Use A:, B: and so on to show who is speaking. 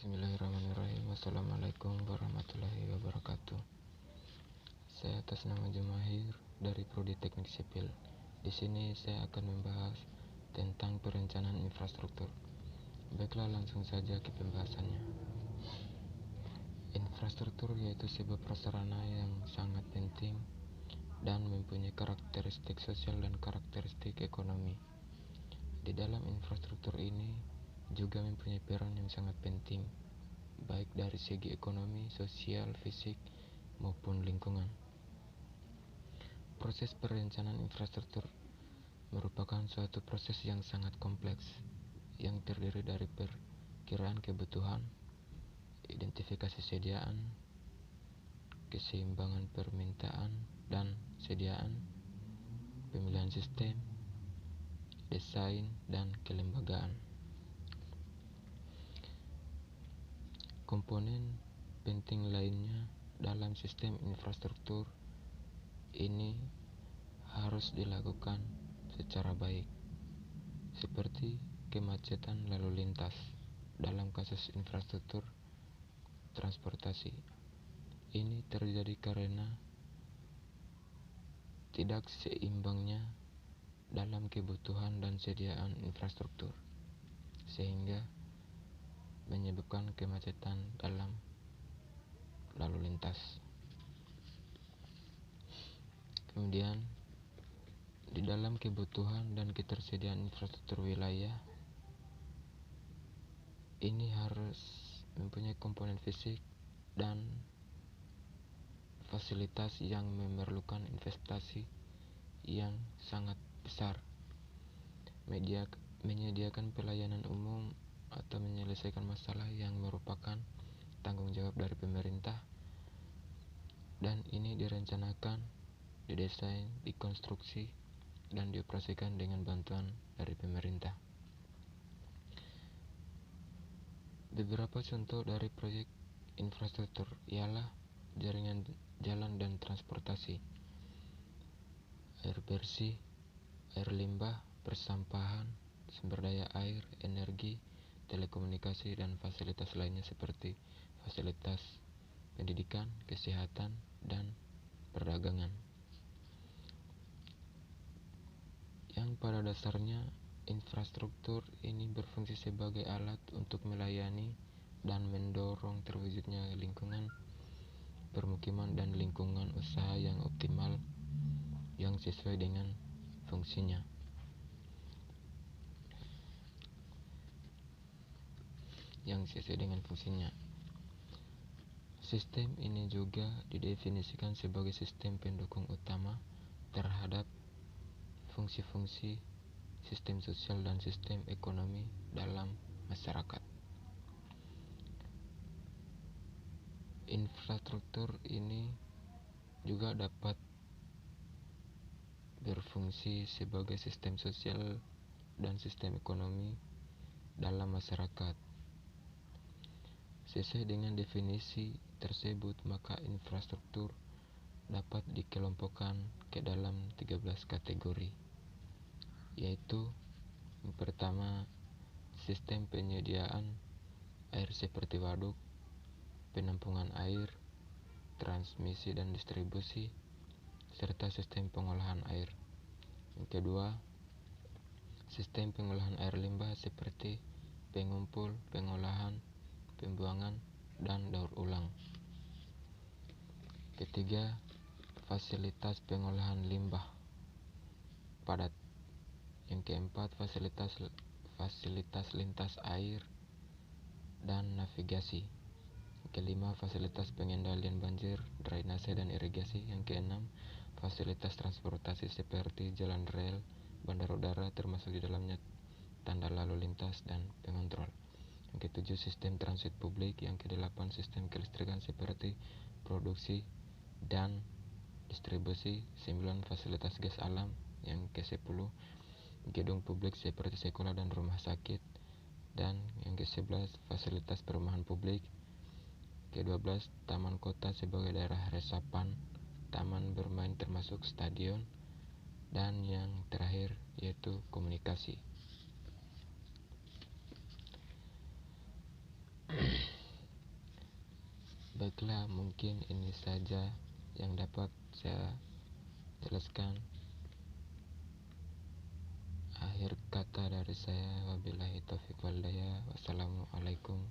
A: Bismillahirrahmanirrahim. Assalamualaikum warahmatullahi wabarakatuh. Saya atas nama Jumahir dari Prodi Teknik Sipil. Di sini saya akan membahas tentang perencanaan infrastruktur. Baiklah, langsung saja ke pembahasannya. Infrastruktur yaitu sebuah prasarana yang sangat penting dan mempunyai karakteristik sosial dan karakteristik ekonomi. Di dalam infrastruktur ini juga mempunyai peran yang sangat penting, baik dari segi ekonomi, sosial, fisik, maupun lingkungan. Proses perencanaan infrastruktur merupakan suatu proses yang sangat kompleks, yang terdiri dari perkiraan kebutuhan, identifikasi sediaan, keseimbangan permintaan dan sediaan, pemilihan sistem, desain, dan kelembagaan. Komponen penting lainnya dalam sistem infrastruktur ini harus dilakukan secara baik, seperti kemacetan lalu lintas dalam kasus infrastruktur transportasi. Ini terjadi karena tidak seimbangnya dalam kebutuhan dan sediaan infrastruktur, sehingga menyebabkan kemacetan dalam lalu lintas. Kemudian, di dalam kebutuhan dan ketersediaan infrastruktur wilayah, ini harus mempunyai komponen fisik dan fasilitas yang memerlukan investasi yang sangat besar. Menyediakan pelayanan umum atau menyelesaikan masalah yang merupakan tanggung jawab dari pemerintah, dan ini direncanakan, didesain, dikonstruksi, dan dioperasikan dengan bantuan dari pemerintah. Beberapa contoh dari proyek infrastruktur ialah jaringan jalan dan transportasi, air bersih, air limbah, persampahan, sumber daya air, energi, telekomunikasi, dan fasilitas lainnya seperti fasilitas pendidikan, kesehatan, dan perdagangan. Yang pada dasarnya infrastruktur ini berfungsi sebagai alat untuk melayani dan mendorong terwujudnya lingkungan permukiman dan lingkungan usaha yang optimal yang sesuai dengan fungsinya. Sistem ini juga didefinisikan sebagai sistem pendukung utama terhadap fungsi-fungsi sistem sosial dan sistem ekonomi dalam masyarakat. Infrastruktur ini juga dapat berfungsi sebagai sistem sosial dan sistem ekonomi dalam masyarakat. Sesuai dengan definisi tersebut, maka infrastruktur dapat dikelompokkan ke dalam 13 kategori, yaitu yang pertama, sistem penyediaan air seperti waduk, penampungan air, transmisi dan distribusi, serta sistem pengolahan air. Yang kedua, sistem pengolahan air limbah seperti pengumpul, pengolahan, pembuangan, dan daur ulang. Ketiga, fasilitas pengolahan limbah padat. Yang keempat, fasilitas lintas air dan navigasi. Yang kelima, fasilitas pengendalian banjir, drainase, dan irigasi. Yang keenam, fasilitas transportasi seperti jalan rel, bandara udara termasuk di dalamnya tanda lalu lintas dan pengontrol. Yang ketujuh, sistem transit publik. Yang kedelapan, sistem kelistrikan seperti produksi dan distribusi. 9, fasilitas gas alam. Yang ke-10, gedung publik seperti sekolah dan rumah sakit. Dan yang ke-11, fasilitas perumahan publik. Ke-12, taman kota sebagai daerah resapan, taman bermain termasuk stadion. Dan yang terakhir yaitu komunikasi. Baiklah, mungkin ini saja yang dapat saya jelaskan. Akhir kata dari saya, wabillahi taufiq wal hidayah. Wassalamualaikum